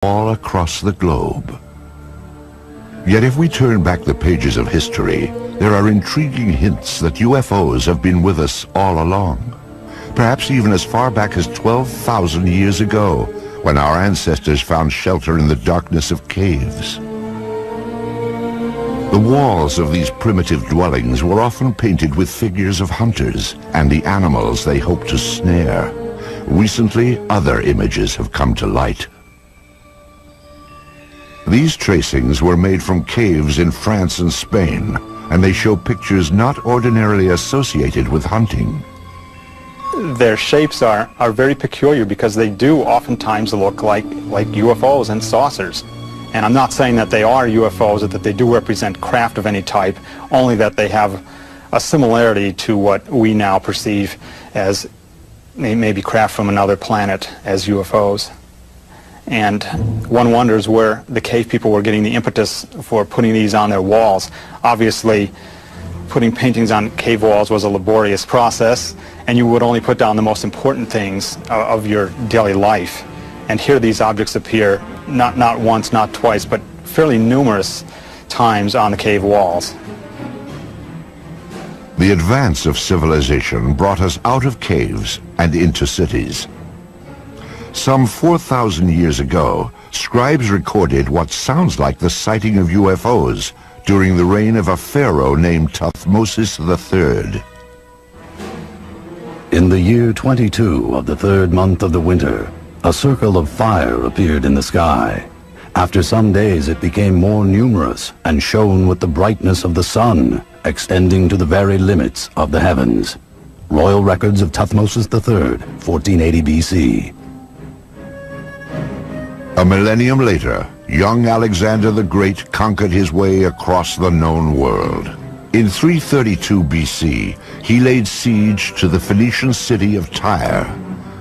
all across the globe. Yet if we turn back the pages of history, there are intriguing hints that UFOs have been with us all along. Perhaps even as far back as 12,000 years ago, when our ancestors found shelter in the darkness of caves. The walls of these primitive dwellings were often painted with figures of hunters and the animals they hoped to snare. Recently, other images have come to light. These tracings were made from caves in France and Spain, and they show pictures not ordinarily associated with hunting. Their shapes are very peculiar because they do oftentimes look like UFOs and saucers. And I'm not saying that they are UFOs or that they do represent craft of any type, only that they have a similarity to what we now perceive as maybe craft from another planet as UFOs. And one wonders where the cave people were getting the impetus for putting these on their walls. Obviously, putting paintings on cave walls was a laborious process, and you would only put down the most important things of your daily life. And here these objects appear not once, not twice, but fairly numerous times on the cave walls. The advance of civilization brought us out of caves and into cities. Some 4,000 years ago, scribes recorded what sounds like the sighting of UFOs during the reign of a pharaoh named Thutmose III. In the year 22 of the third month of the winter, a circle of fire appeared in the sky. After some days it became more numerous and shone with the brightness of the sun, extending to the very limits of the heavens. Royal Records of Thutmose III, 1480 BC. A millennium later, young Alexander the Great conquered his way across the known world. In 332 BC, he laid siege to the Phoenician city of Tyre,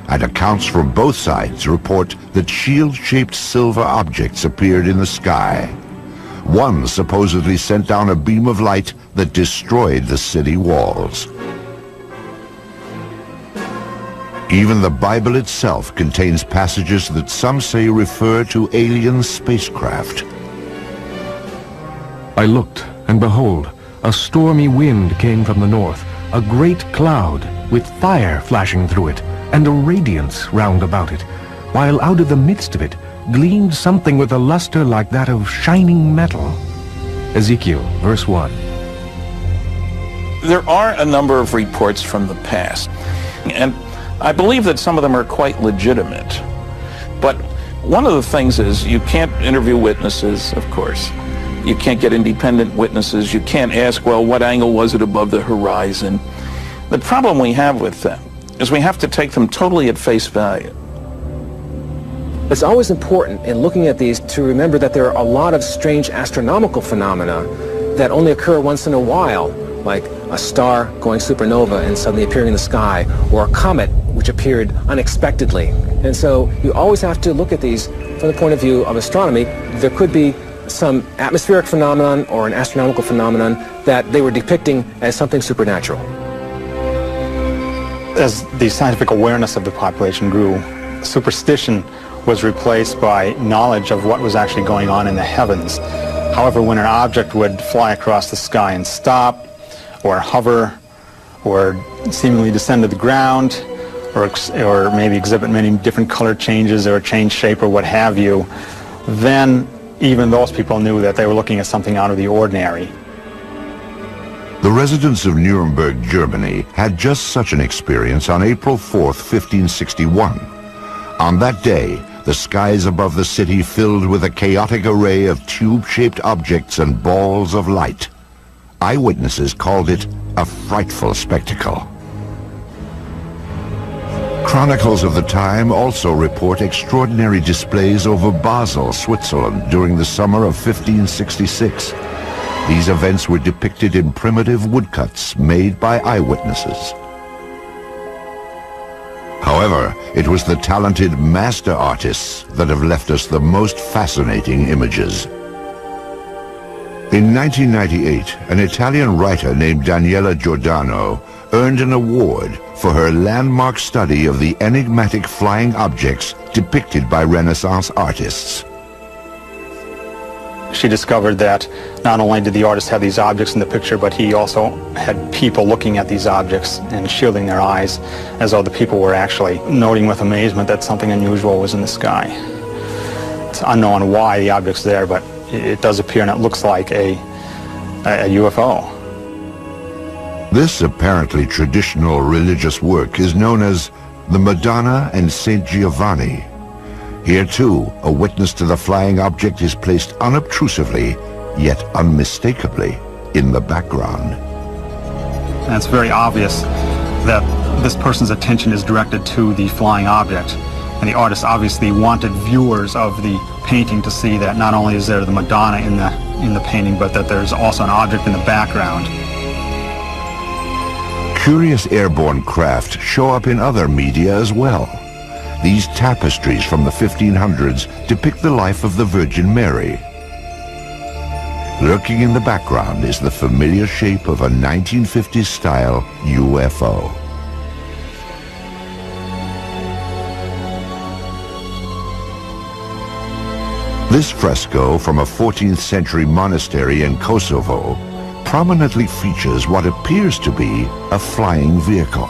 and accounts from both sides report that shield-shaped silver objects appeared in the sky. One supposedly sent down a beam of light that destroyed the city walls. Even the Bible itself contains passages that some say refer to alien spacecraft. I looked, and behold, a stormy wind came from the north, a great cloud with fire flashing through it, and a radiance round about it, while out of the midst of it gleamed something with a luster like that of shining metal. Ezekiel, verse 1. There are a number of reports from the past, and I believe that some of them are quite legitimate. But one of the things is you can't interview witnesses, of course. You can't get independent witnesses. You can't ask, well, what angle was it above the horizon? The problem we have with them is we have to take them totally at face value. It's always important in looking at these to remember that there are a lot of strange astronomical phenomena that only occur once in a while, like a star going supernova and suddenly appearing in the sky, or a comet which appeared unexpectedly. And so you always have to look at these from the point of view of astronomy. There could be some atmospheric phenomenon or an astronomical phenomenon that they were depicting as something supernatural. As the scientific awareness of the population grew, superstition was replaced by knowledge of what was actually going on in the heavens. However, when an object would fly across the sky and stop, or hover, or seemingly descend to the ground, or maybe exhibit many different color changes or change shape or what have you, then even those people knew that they were looking at something out of the ordinary. The residents of Nuremberg, Germany, had just such an experience on April 4th, 1561. On that day, the skies above the city filled with a chaotic array of tube-shaped objects and balls of light. Eyewitnesses called it a frightful spectacle. Chronicles of the time also report extraordinary displays over Basel, Switzerland, during the summer of 1566. These events were depicted in primitive woodcuts made by eyewitnesses. However, it was the talented master artists that have left us the most fascinating images. In 1998, an Italian writer named Daniela Giordano earned an award for her landmark study of the enigmatic flying objects depicted by Renaissance artists. she discovered that not only did the artist have these objects in the picture, but he also had people looking at these objects and shielding their eyes as though the people were actually noting with amazement that something unusual was in the sky. It's unknown why the object's there, but it does appear and it looks like a UFO. This apparently traditional religious work is known as the Madonna and Saint Giovanni. Here too, a witness to the flying object is placed unobtrusively, yet unmistakably, in the background. And it's very obvious that this person's attention is directed to the flying object. And the artist obviously wanted viewers of the painting to see that not only is there the Madonna in the painting, but that there's also an object in the background. Curious airborne craft show up in other media as well. These tapestries from the 1500s depict the life of the Virgin Mary. Lurking in the background is the familiar shape of a 1950s-style UFO. This fresco from a 14th century monastery in Kosovo prominently features what appears to be a flying vehicle.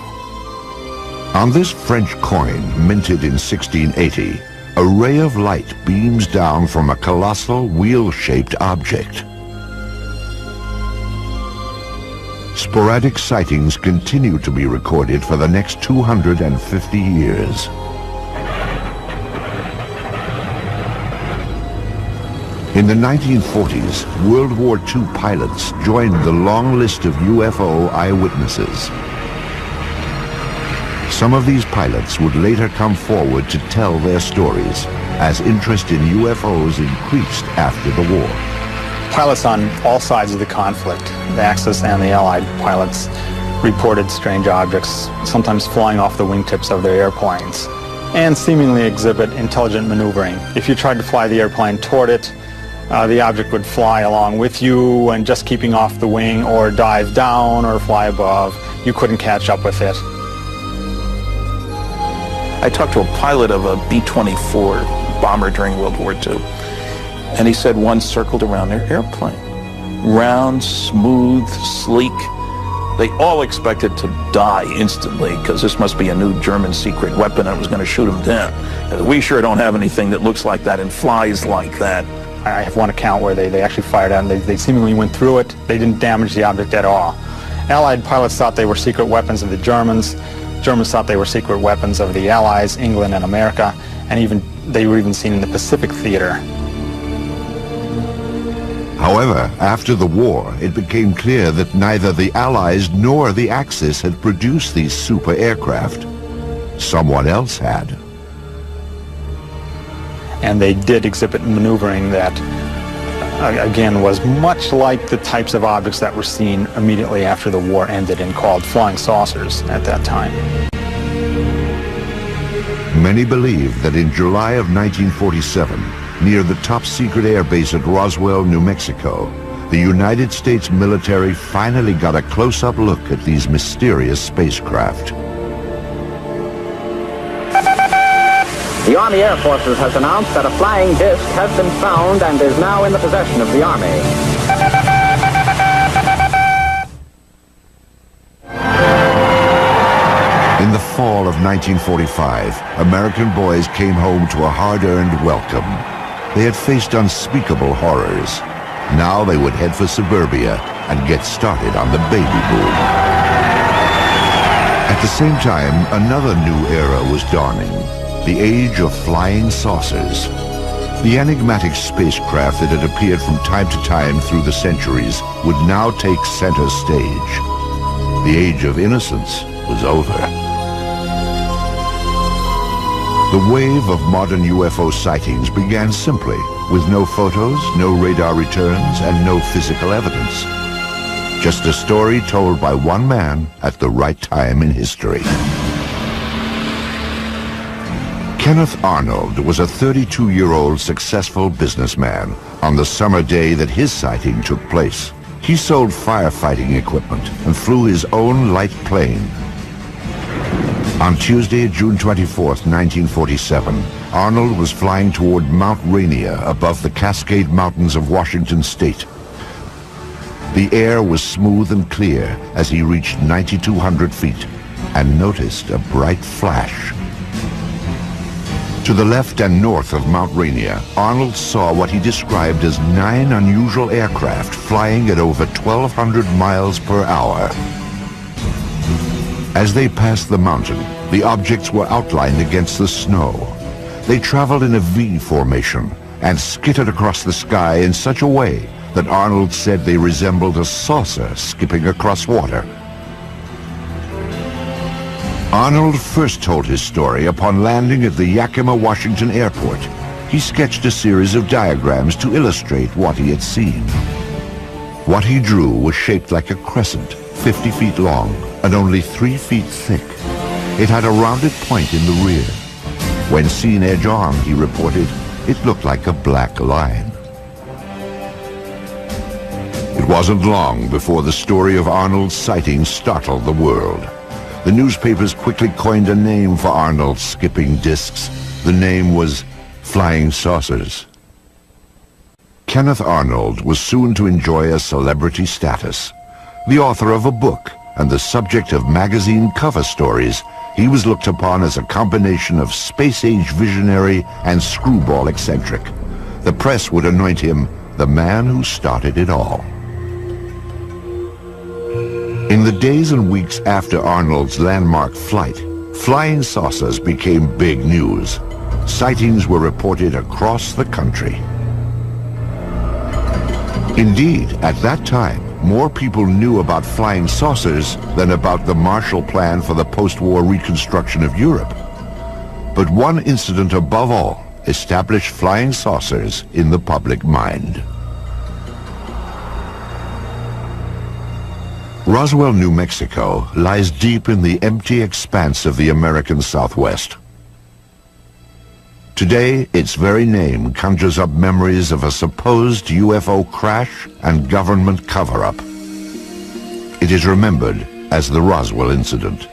On this French coin, minted in 1680, a ray of light beams down from a colossal wheel-shaped object. Sporadic sightings continue to be recorded for the next 250 years. In the 1940s, World War II pilots joined the long list of UFO eyewitnesses. Some of these pilots would later come forward to tell their stories as interest in UFOs increased after the war. Pilots on all sides of the conflict, the Axis and the Allied pilots, reported strange objects, sometimes flying off the wingtips of their airplanes, and seemingly exhibit intelligent maneuvering. If you tried to fly the airplane toward it, the object would fly along with you and just keeping off the wing, or dive down or fly above. You couldn't catch up with it. I talked to a pilot of a B-24 bomber during World War II, and he said one circled around their airplane. Round, smooth, sleek. They all expected to die instantly because this must be a new German secret weapon and it was going to shoot them down. We sure don't have anything that looks like that and flies like that. I have one account where they actually fired out and they seemingly went through it. They didn't damage the object at all. Allied pilots thought they were secret weapons of the Germans. Germans thought they were secret weapons of the Allies, England and America, and they were even seen in the Pacific theater. However, after the war, it became clear that neither the Allies nor the Axis had produced these super aircraft. Someone else had. And they did exhibit maneuvering that, again, was much like the types of objects that were seen immediately after the war ended and called flying saucers at that time. Many believe that in July of 1947, near the top-secret airbase at Roswell, New Mexico, the United States military finally got a close-up look at these mysterious spacecraft. The Army Air Forces has announced that a flying disc has been found and is now in the possession of the Army. In the fall of 1945, American boys came home to a hard-earned welcome. They had faced unspeakable horrors. Now they would head for suburbia and get started on the baby boom. At the same time, another new era was dawning. The age of flying saucers. The enigmatic spacecraft that had appeared from time to time through the centuries would now take center stage. The age of innocence was over. The wave of modern UFO sightings began simply, with no photos, no radar returns, and no physical evidence. Just a story told by one man at the right time in history. Kenneth Arnold was a 32-year-old successful businessman on the summer day that his sighting took place. He sold firefighting equipment and flew his own light plane. On Tuesday, June 24th, 1947, Arnold was flying toward Mount Rainier above the Cascade Mountains of Washington State. The air was smooth and clear as he reached 9,200 feet and noticed a bright flash. To the left and north of Mount Rainier, Arnold saw what he described as 9 unusual aircraft flying at over 1,200 miles per hour. As they passed the mountain, the objects were outlined against the snow. They traveled in a V formation and skittered across the sky in such a way that Arnold said they resembled a saucer skipping across water. Arnold first told his story upon landing at the Yakima, Washington airport. He sketched a series of diagrams to illustrate what he had seen. What he drew was shaped like a crescent, 50 feet long and only 3 feet thick. It had a rounded point in the rear. When seen edge on, he reported, it looked like a black line. It wasn't long before the story of Arnold's sighting startled the world. The newspapers quickly coined a name for Arnold's skipping discs. The name was flying saucers. Kenneth Arnold was soon to enjoy a celebrity status. The author of a book and the subject of magazine cover stories, he was looked upon as a combination of space-age visionary and screwball eccentric. The press would anoint him the man who started it all. In the days and weeks after Arnold's landmark flight, flying saucers became big news. Sightings were reported across the country. Indeed, at that time, more people knew about flying saucers than about the Marshall Plan for the post-war reconstruction of Europe. But one incident above all established flying saucers in the public mind. Roswell, New Mexico lies deep in the empty expanse of the American Southwest. Today, its very name conjures up memories of a supposed UFO crash and government cover-up. It is remembered as the Roswell incident.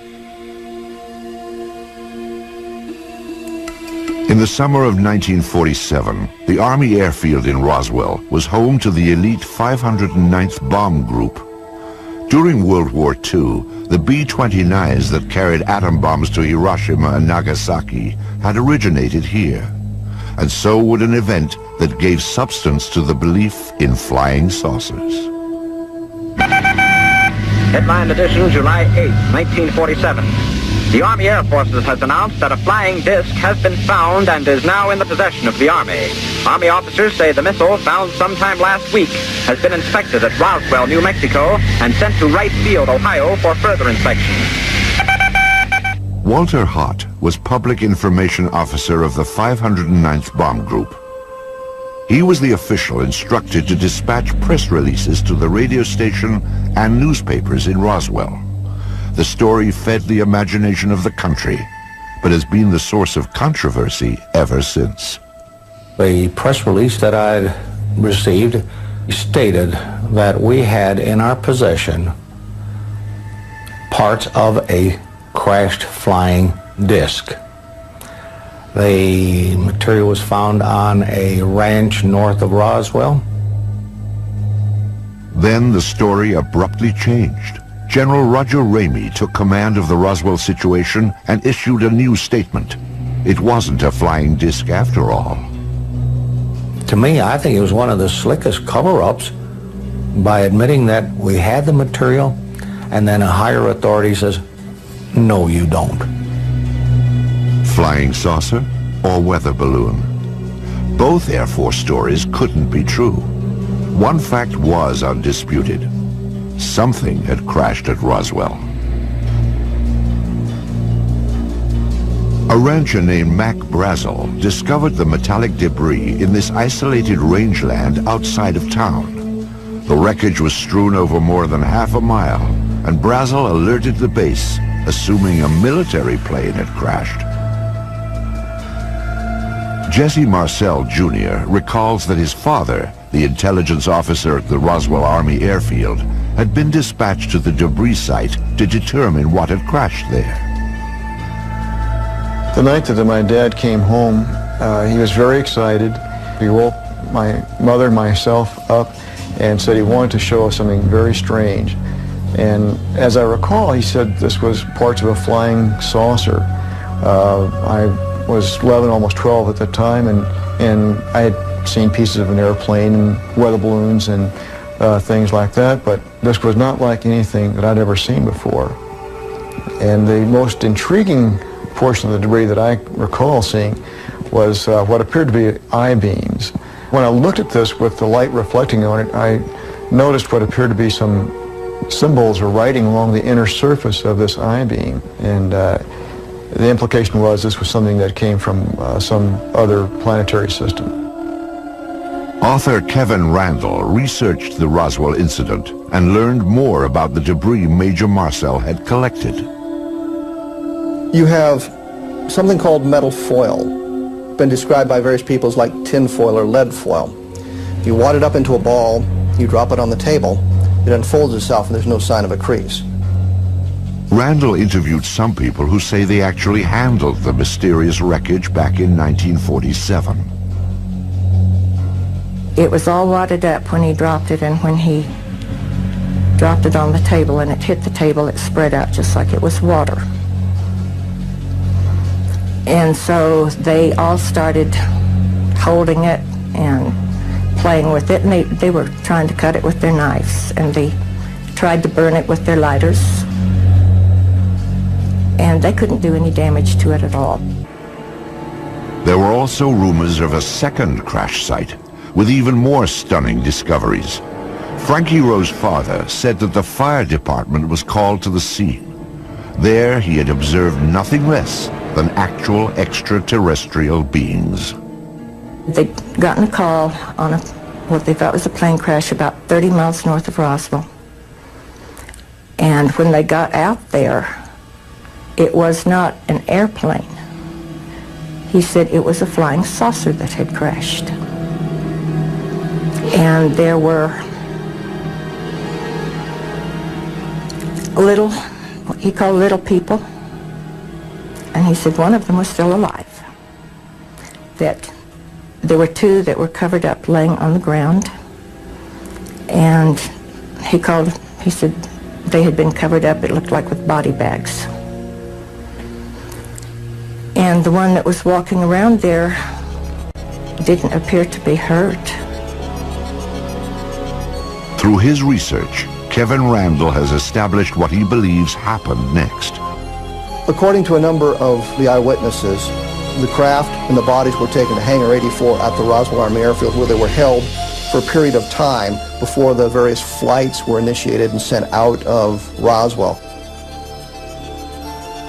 In the summer of 1947, the Army airfield in Roswell was home to the elite 509th Bomb Group. During World War II, the B-29s that carried atom bombs to Hiroshima and Nagasaki had originated here, and so would an event that gave substance to the belief in flying saucers. Headline edition, July 8, 1947. The Army Air Forces has announced that a flying disc has been found and is now in the possession of the Army. Army officers say the missile, found sometime last week, has been inspected at Roswell, New Mexico, and sent to Wright Field, Ohio, for further inspection. Walter Hott was Public Information Officer of the 509th Bomb Group. He was the official instructed to dispatch press releases to the radio station and newspapers in Roswell. The story fed the imagination of the country, but has been the source of controversy ever since. The press release that I received stated that we had in our possession parts of a crashed flying disc. The material was found on a ranch north of Roswell. Then the story abruptly changed. General Roger Ramey took command of the Roswell situation and issued a new statement. It wasn't a flying disc after all. To me, I think it was one of the slickest cover-ups by admitting that we had the material, and then a higher authority says, no, you don't. Flying saucer or weather balloon? Both Air Force stories couldn't be true. One fact was undisputed. Something had crashed at Roswell. A rancher named Mac Brazel discovered the metallic debris in this isolated rangeland outside of town. The wreckage was strewn over more than half a mile, and Brazel alerted the base, assuming a military plane had crashed. Jesse Marcel Jr. recalls that his father, the intelligence officer at the Roswell Army Airfield, had been dispatched to the debris site to determine what had crashed there. The night that my dad came home, he was very excited. He woke my mother and myself up and said he wanted to show us something very strange. And as I recall, he said this was parts of a flying saucer. I was 11, almost 12 at the time, and I had seen pieces of an airplane and weather balloons and things like that, but this was not like anything that I'd ever seen before. And the most intriguing portion of the debris that I recall seeing was what appeared to be I-beams. When I looked at this with the light reflecting on it, I noticed what appeared to be some symbols or writing along the inner surface of this I-beam. And the implication was this was something that came from some other planetary system. Author Kevin Randle researched the Roswell incident and learned more about the debris Major Marcel had collected. You have something called metal foil, been described by various people as like tin foil or lead foil. You wad it up into a ball, you drop it on the table, it unfolds itself and there's no sign of a crease. Randall interviewed some people who say they actually handled the mysterious wreckage back in 1947. It was all wadded up when he dropped it, and when he dropped it on the table and it hit the table, it spread out just like it was water. And so they all started holding it and playing with it, and they were trying to cut it with their knives, and they tried to burn it with their lighters, and they couldn't do any damage to it at all. There were also rumors of a second crash site with even more stunning discoveries. Frankie Rowe's father said that the fire department was called to the scene. There he had observed nothing less than actual extraterrestrial beings. They'd gotten a call on what they thought was a plane crash about 30 miles north of Roswell. And when they got out there, it was not an airplane. He said it was a flying saucer that had crashed. And there were little, what he called little people. And he said one of them was still alive. That there were two that were covered up laying on the ground. And he said they had been covered up, it looked like with body bags. And the one that was walking around there didn't appear to be hurt. Through his research, Kevin Randle has established what he believes happened next. According to a number of the eyewitnesses, the craft and the bodies were taken to Hangar 84 at the Roswell Army Airfield, where they were held for a period of time before the various flights were initiated and sent out of Roswell.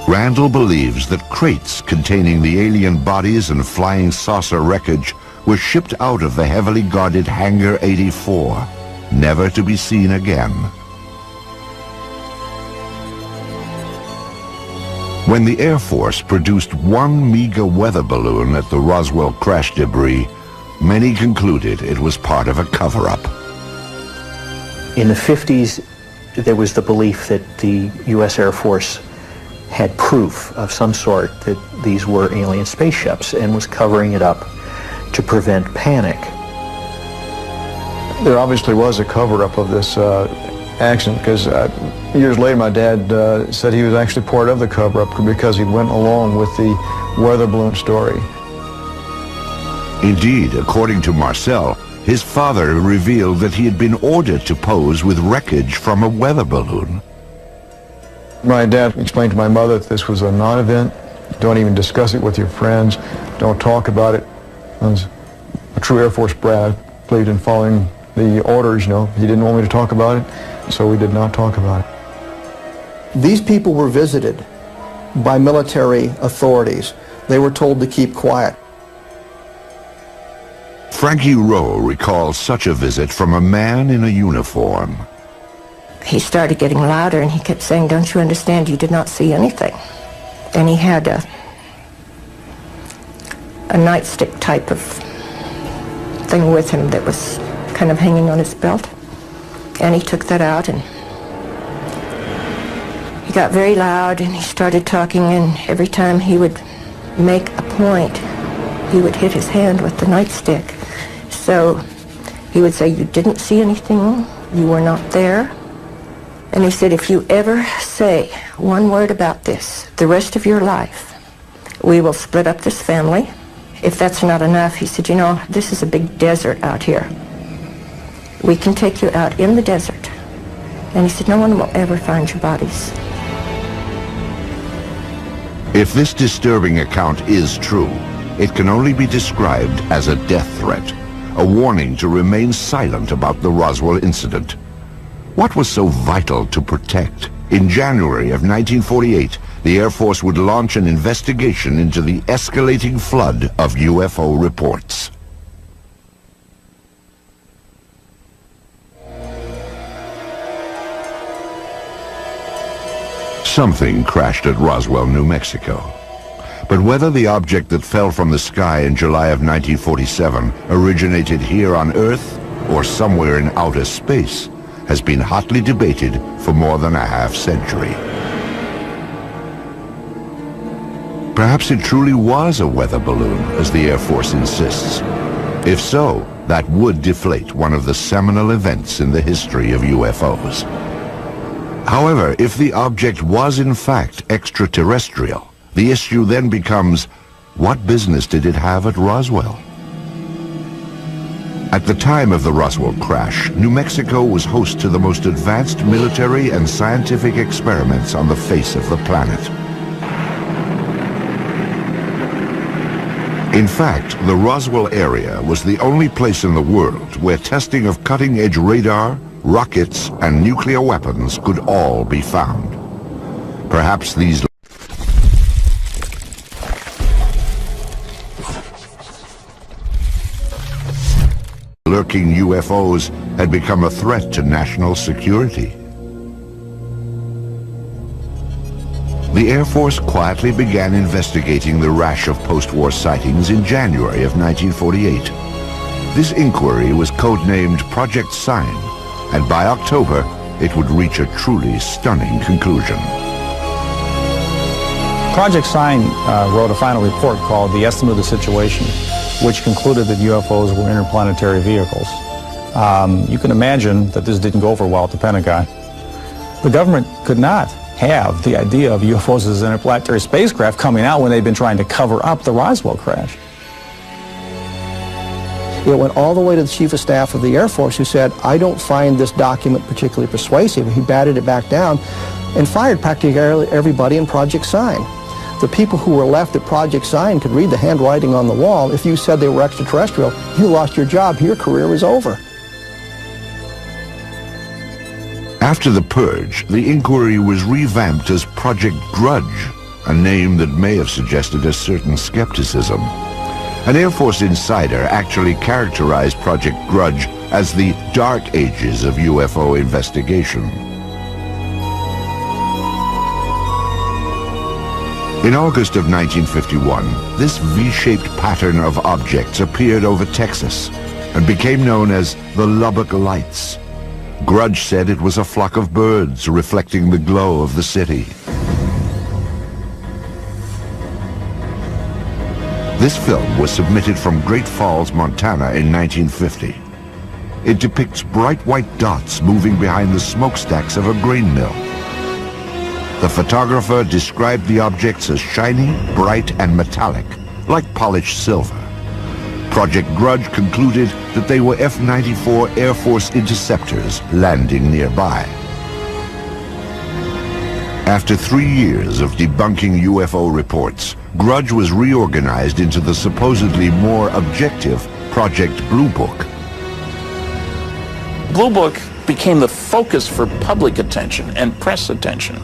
Randle believes that crates containing the alien bodies and flying saucer wreckage were shipped out of the heavily guarded Hangar 84, never to be seen again. When the Air Force produced one meager weather balloon at the Roswell crash debris, many concluded it was part of a cover-up. In the 50s, there was the belief that the U.S. Air Force had proof of some sort that these were alien spaceships and was covering it up to prevent panic. There obviously was a cover-up of this accident, because years later my dad said he was actually part of the cover-up because he went along with the weather balloon story. Indeed, according to Marcel, his father revealed that he had been ordered to pose with wreckage from a weather balloon. My dad explained to my mother that this was a non-event. Don't even discuss it with your friends. Don't talk about it. I was a true Air Force brat. I believed in following the orders, you know. He didn't want me to talk about it, so we did not talk about it. These people were visited by military authorities. They were told to keep quiet. Frankie Rowe recalls such a visit from a man in a uniform. He started getting louder, and he kept saying, "Don't you understand? You did not see anything." And he had a nightstick type of thing with him that was kind of hanging on his belt. And he took that out, and he got very loud, and he started talking, and every time he would make a point, he would hit his hand with the nightstick. So he would say, you didn't see anything, you were not there. And he said, if you ever say one word about this the rest of your life, we will split up this family. If that's not enough, he said, you know, this is a big desert out here. We can take you out in the desert. And he said, no one will ever find your bodies. If this disturbing account is true, it can only be described as a death threat, a warning to remain silent about the Roswell incident. What was so vital to protect? In January of 1948, the Air Force would launch an investigation into the escalating flood of UFO reports. Something crashed at Roswell, New Mexico. But whether the object that fell from the sky in July of 1947 originated here on Earth or somewhere in outer space has been hotly debated for more than a half-century. Perhaps it truly was a weather balloon, as the Air Force insists. If so, that would deflate one of the seminal events in the history of UFOs. However, if the object was in fact extraterrestrial, the issue then becomes, what business did it have at Roswell? At the time of the Roswell crash, New Mexico was host to the most advanced military and scientific experiments on the face of the planet. In fact, the Roswell area was the only place in the world where testing of cutting-edge radar, rockets, and nuclear weapons could all be found. Perhaps these lurking UFOs had become a threat to national security. The Air Force quietly began investigating the rash of post-war sightings in January of 1948. This inquiry was codenamed Project Sign, and by October, it would reach a truly stunning conclusion. Project Sign wrote a final report called The Estimate of the Situation, which concluded that UFOs were interplanetary vehicles. You can imagine that this didn't go over well at the Pentagon. The government could not have the idea of UFOs as interplanetary spacecraft coming out when they'd been trying to cover up the Roswell crash. It went all the way to the Chief of Staff of the Air Force, who said, I don't find this document particularly persuasive. He batted it back down and fired practically everybody in Project Sign. The people who were left at Project Sign could read the handwriting on the wall. If you said they were extraterrestrial, you lost your job. Your career was over. After the purge, the inquiry was revamped as Project Grudge, a name that may have suggested a certain skepticism. An Air Force insider actually characterized Project Grudge as the dark ages of UFO investigation. In August of 1951, this V-shaped pattern of objects appeared over Texas and became known as the Lubbock Lights. Grudge said it was a flock of birds reflecting the glow of the city. This film was submitted from Great Falls, Montana in 1950. It depicts bright white dots moving behind the smokestacks of a grain mill. The photographer described the objects as shiny, bright, and metallic, like polished silver. Project Grudge concluded that they were F-94 Air Force interceptors landing nearby. After 3 years of debunking UFO reports, Grudge was reorganized into the supposedly more objective Project Blue Book. Blue Book became the focus for public attention and press attention.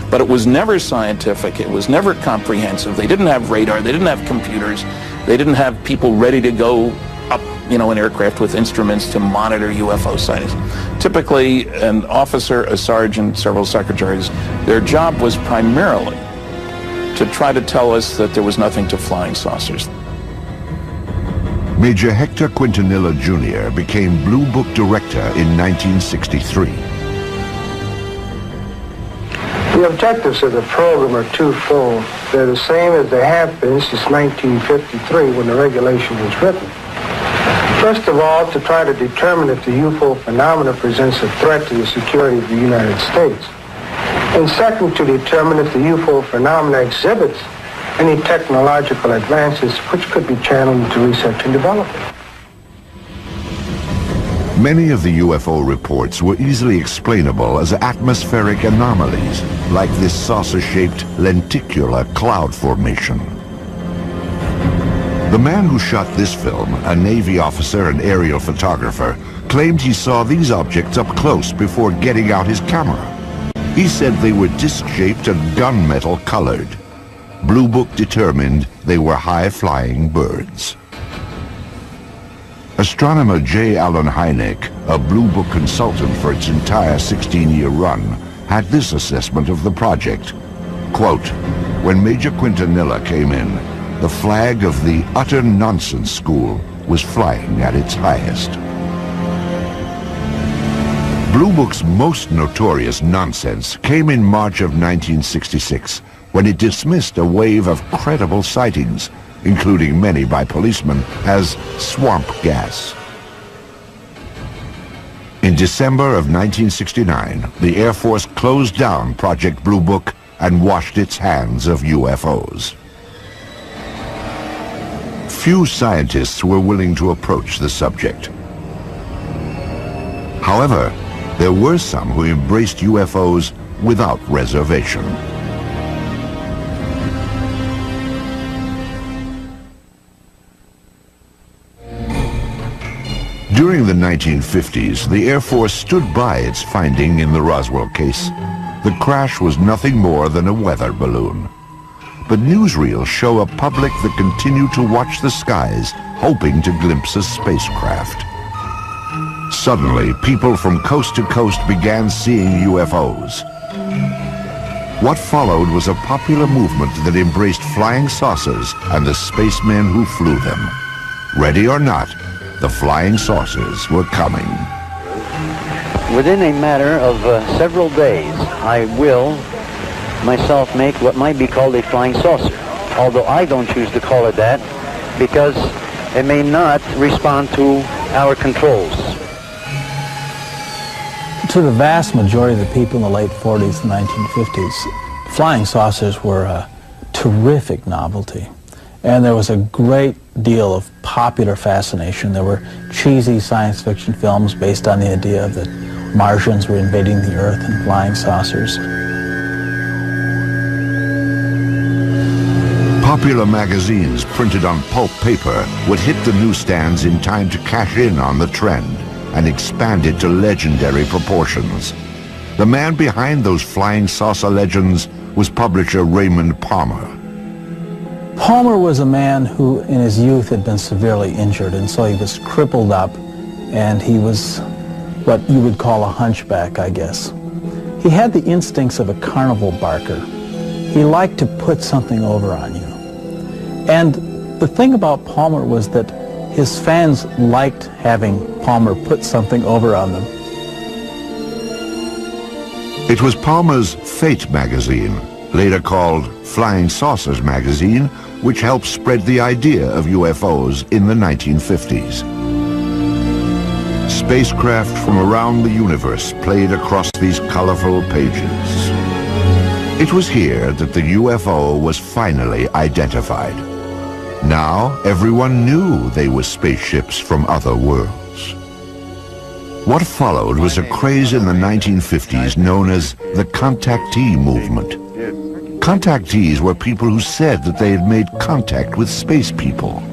But it was never scientific, it was never comprehensive. They didn't have radar, they didn't have computers, they didn't have people ready to go up, in aircraft with instruments to monitor UFO sightings. Typically, an officer, a sergeant, several secretaries, their job was primarily to try to tell us that there was nothing to flying saucers. Major Hector Quintanilla Jr. became Blue Book Director in 1963. The objectives of the program are twofold. They're the same as they have been since 1953 when the regulation was written. First of all, to try to determine if the UFO phenomena presents a threat to the security of the United States. And second, to determine if the UFO phenomena exhibits any technological advances which could be channeled into research and development. Many of the UFO reports were easily explainable as atmospheric anomalies, like this saucer-shaped lenticular cloud formation. The man who shot this film, a Navy officer and aerial photographer, claimed he saw these objects up close before getting out his camera. He said they were disc-shaped and gunmetal colored. Blue Book determined they were high-flying birds. Astronomer J. Allen Hynek, a Blue Book consultant for its entire 16-year run, had this assessment of the project. Quote, "When Major Quintanilla came in, the flag of the utter nonsense school was flying at its highest." Blue Book's most notorious nonsense came in March of 1966, when it dismissed a wave of credible sightings, including many by policemen, as swamp gas. In December of 1969, the Air Force closed down Project Blue Book and washed its hands of UFOs. Few scientists were willing to approach the subject. However, there were some who embraced UFOs without reservation. During the 1950s, the Air Force stood by its finding in the Roswell case. The crash was nothing more than a weather balloon. But newsreels show a public that continue to watch the skies, hoping to glimpse a spacecraft. Suddenly, people from coast to coast began seeing UFOs. What followed was a popular movement that embraced flying saucers and the spacemen who flew them. Ready or not, the flying saucers were coming. Within a matter of several days, I will myself make what might be called a flying saucer, although I don't choose to call it that because it may not respond to our controls. To the vast majority of the people in the late 40s and 1950s, flying saucers were a terrific novelty. And there was a great deal of popular fascination. There were cheesy science fiction films based on the idea that Martians were invading the Earth in flying saucers. Popular magazines printed on pulp paper would hit the newsstands in time to cash in on the trend and expand it to legendary proportions. The man behind those flying saucer legends was publisher Raymond Palmer. Palmer was a man who in his youth had been severely injured, and so he was crippled up, and he was what you would call a hunchback, I guess. He had the instincts of a carnival barker. He liked to put something over on you. And the thing about Palmer was that his fans liked having Palmer put something over on them. It was Palmer's Fate magazine, later called Flying Saucers magazine, which helped spread the idea of UFOs in the 1950s. Spacecraft from around the universe played across these colorful pages. It was here that the UFO was finally identified. Now everyone knew they were spaceships from other worlds. What followed was a craze in the 1950s known as the contactee movement. Contactees were people who said that they had made contact with space people.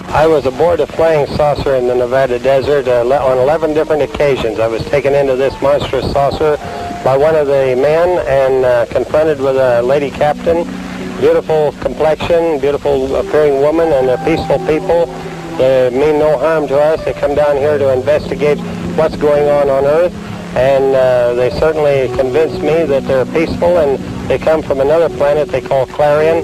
I was aboard a flying saucer in the Nevada desert on 11 different occasions. I was taken into this monstrous saucer by one of the men and confronted with a lady captain. Beautiful complexion, beautiful appearing woman, and they're peaceful people. They mean no harm to us. They come down here to investigate what's going on Earth, and they certainly convinced me that they're peaceful, and they come from another planet they call Clarion.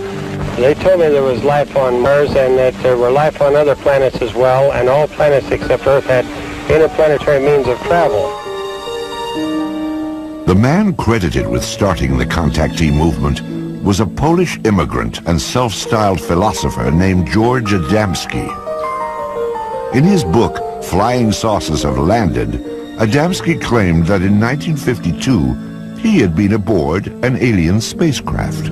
They told me there was life on Mars and that there were life on other planets as well, and all planets except Earth had interplanetary means of travel. The man credited with starting the contactee movement was a Polish immigrant and self-styled philosopher named George Adamski. In his book, Flying Saucers Have Landed, Adamski claimed that in 1952, he had been aboard an alien spacecraft.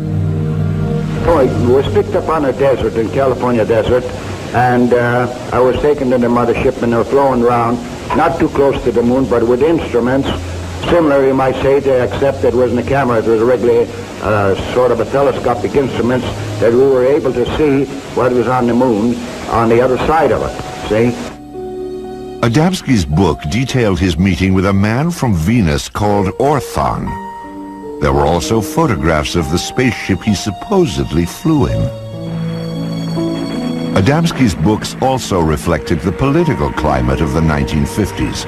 I was picked up on a desert, in California desert, and I was taken to the mothership and they were flown around, not too close to the moon, but with instruments, similar, you might say, except it wasn't a camera, it was regularly sort of a telescopic instruments that we were able to see what was on the moon on the other side of it, see? Adamski's book detailed his meeting with a man from Venus called Orthon. There were also photographs of the spaceship he supposedly flew in. Adamski's books also reflected the political climate of the 1950s,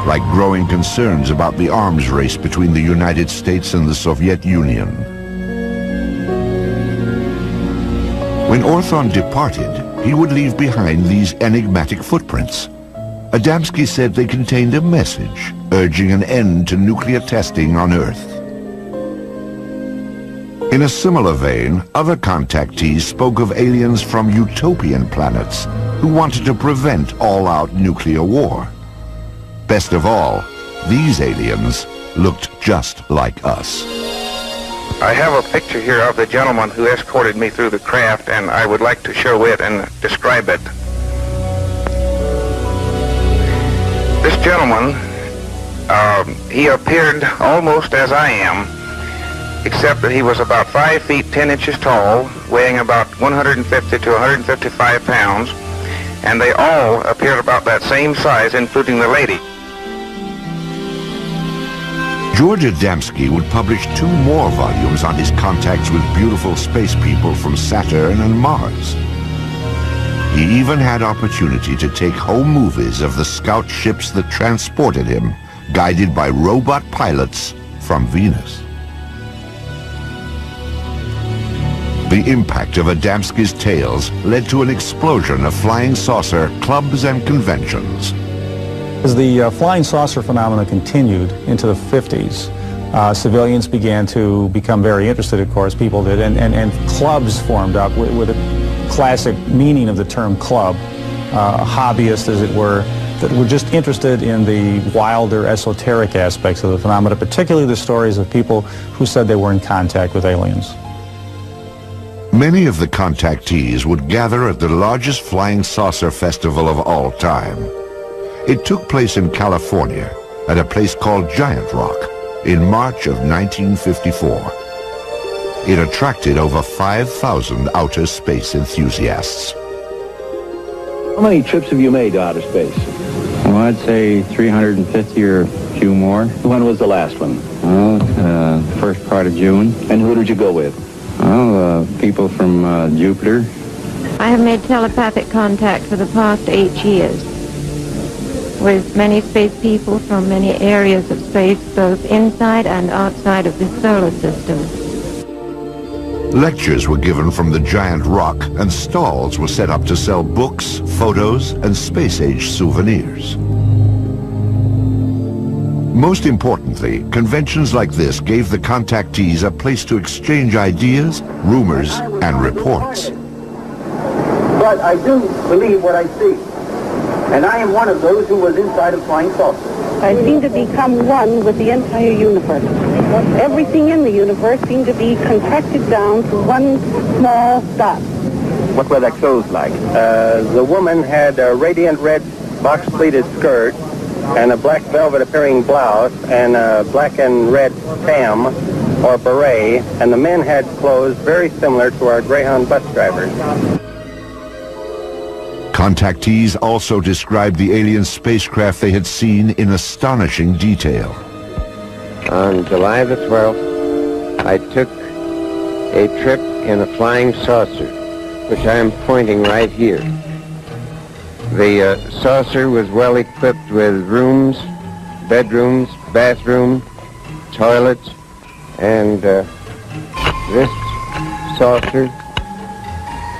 like growing concerns about the arms race between the United States and the Soviet Union. When Orthon departed, he would leave behind these enigmatic footprints. Adamski said they contained a message urging an end to nuclear testing on Earth. In a similar vein, other contactees spoke of aliens from utopian planets who wanted to prevent all-out nuclear war. Best of all, these aliens looked just like us. I have a picture here of the gentleman who escorted me through the craft, and I would like to show it and describe it. This gentleman, he appeared almost as I am, except that he was about 5 feet 10 inches tall, weighing about 150 to 155 pounds, and they all appeared about that same size, including the lady. George Adamski would publish 2 more volumes on his contacts with beautiful space people from Saturn and Mars. He even had opportunity to take home movies of the scout ships that transported him, guided by robot pilots from Venus. The impact of Adamski's tales led to an explosion of flying saucer clubs and conventions. As the flying saucer phenomena continued into the 50s, civilians began to become very interested, of course, people did, and clubs formed up with a classic meaning of the term club, hobbyists, as it were, that were just interested in the wilder, esoteric aspects of the phenomena, particularly the stories of people who said they were in contact with aliens. Many of the contactees would gather at the largest flying saucer festival of all time. It took place in California at a place called Giant Rock in March of 1954. It attracted over 5,000 outer space enthusiasts. How many trips have you made to outer space? Well, I'd say 350 or a few more. When was the last one? Well, first part of June. And who did you go with? Well, people from Jupiter. I have made telepathic contact for the past 8 years with many space people from many areas of space, both inside and outside of the solar system. Lectures were given from the Giant Rock, and stalls were set up to sell books, photos, and space-age souvenirs. Most importantly, conventions like this gave the contactees a place to exchange ideas, rumors, and reports. But I do believe what I see. And I am one of those who was inside a flying saucer. I seem to become one with the entire universe. Everything in the universe seemed to be contracted down to one small dot. What were their clothes like? The woman had a radiant red box-pleated skirt and a black velvet appearing blouse and a black and red tam or beret, and the men had clothes very similar to our Greyhound bus drivers. Contactees also described the alien spacecraft they had seen in astonishing detail. On July the 12th, I took a trip in a flying saucer, which I am pointing right here. The saucer was well equipped with rooms, bedrooms, bathroom, toilets, and this saucer,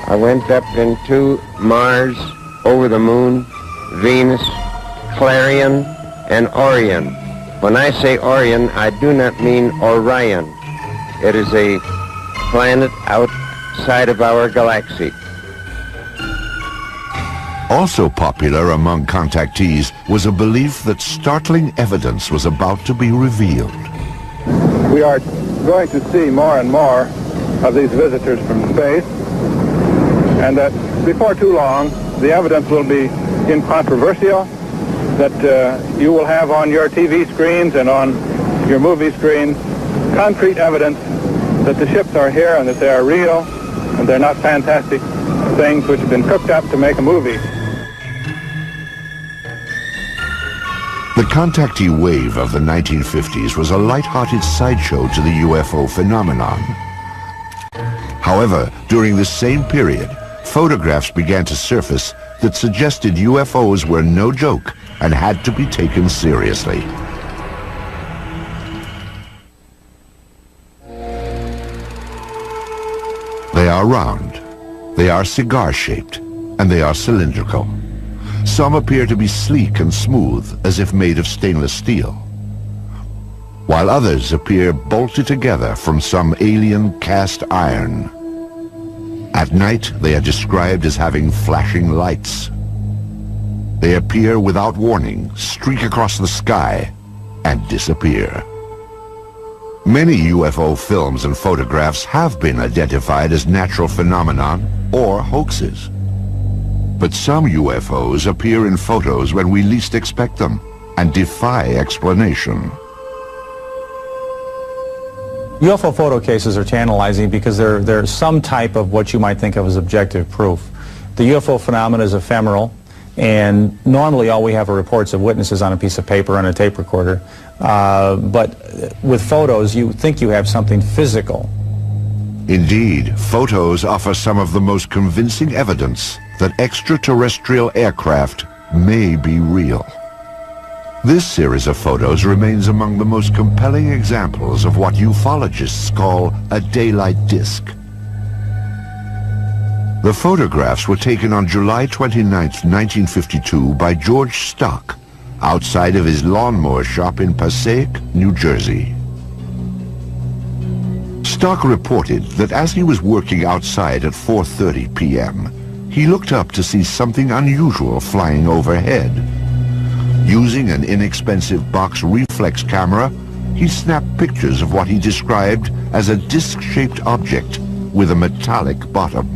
I went up into Mars, over the moon, Venus, Clarion, and Orion. When I say Orion, I do not mean Orion. It is a planet outside of our galaxy. Also popular among contactees was a belief that startling evidence was about to be revealed. We are going to see more and more of these visitors from space, and that before too long, the evidence will be incontrovertible, that you will have on your TV screens and on your movie screens concrete evidence that the ships are here and that they are real and they're not fantastic things which have been cooked up to make a movie. The contactee wave of the 1950s was a light-hearted sideshow to the UFO phenomenon. However, during this same period, photographs began to surface that suggested UFOs were no joke and had to be taken seriously. They are round, they are cigar-shaped, and they are cylindrical. Some appear to be sleek and smooth, as if made of stainless steel, while others appear bolted together from some alien cast iron. At night, they are described as having flashing lights. They appear without warning, streak across the sky, and disappear. Many UFO films and photographs have been identified as natural phenomenon or hoaxes. But some UFOs appear in photos when we least expect them and defy explanation. UFO photo cases are tantalizing because they're some type of what you might think of as objective proof. The UFO phenomenon is ephemeral, and normally all we have are reports of witnesses on a piece of paper and a tape recorder. But with photos, you think you have something physical. Indeed, photos offer some of the most convincing evidence that extraterrestrial aircraft may be real. This series of photos remains among the most compelling examples of what ufologists call a daylight disk. The photographs were taken on July 29, 1952 by George Stock, outside of his lawnmower shop in Passaic, New Jersey. Stock reported that as he was working outside at 4:30 p.m., he looked up to see something unusual flying overhead. Using an inexpensive box reflex camera, he snapped pictures of what he described as a disc-shaped object with a metallic bottom.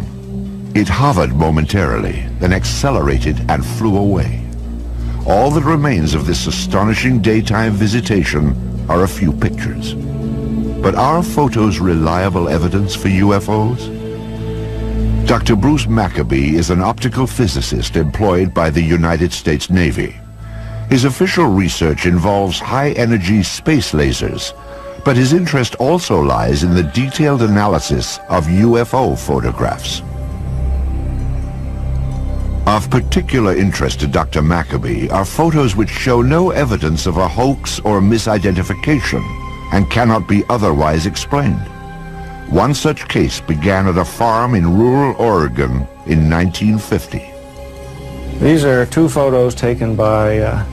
It hovered momentarily, then accelerated and flew away. All that remains of this astonishing daytime visitation are a few pictures. But are photos reliable evidence for UFOs? Dr. Bruce Maccabee is an optical physicist employed by the United States Navy. His official research involves high-energy space lasers, but his interest also lies in the detailed analysis of UFO photographs. Of particular interest to Dr. Maccabee are photos which show no evidence of a hoax or misidentification and cannot be otherwise explained. One such case began at a farm in rural Oregon in 1950. These are two photos taken by a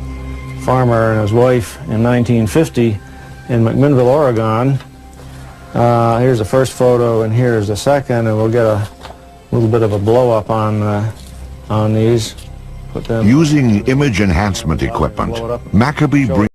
farmer and his wife in 1950 in McMinnville, Oregon. Here's the first photo and here's the second, and we'll get a little bit of a blow-up on these. Using image enhancement equipment, Maccabee brings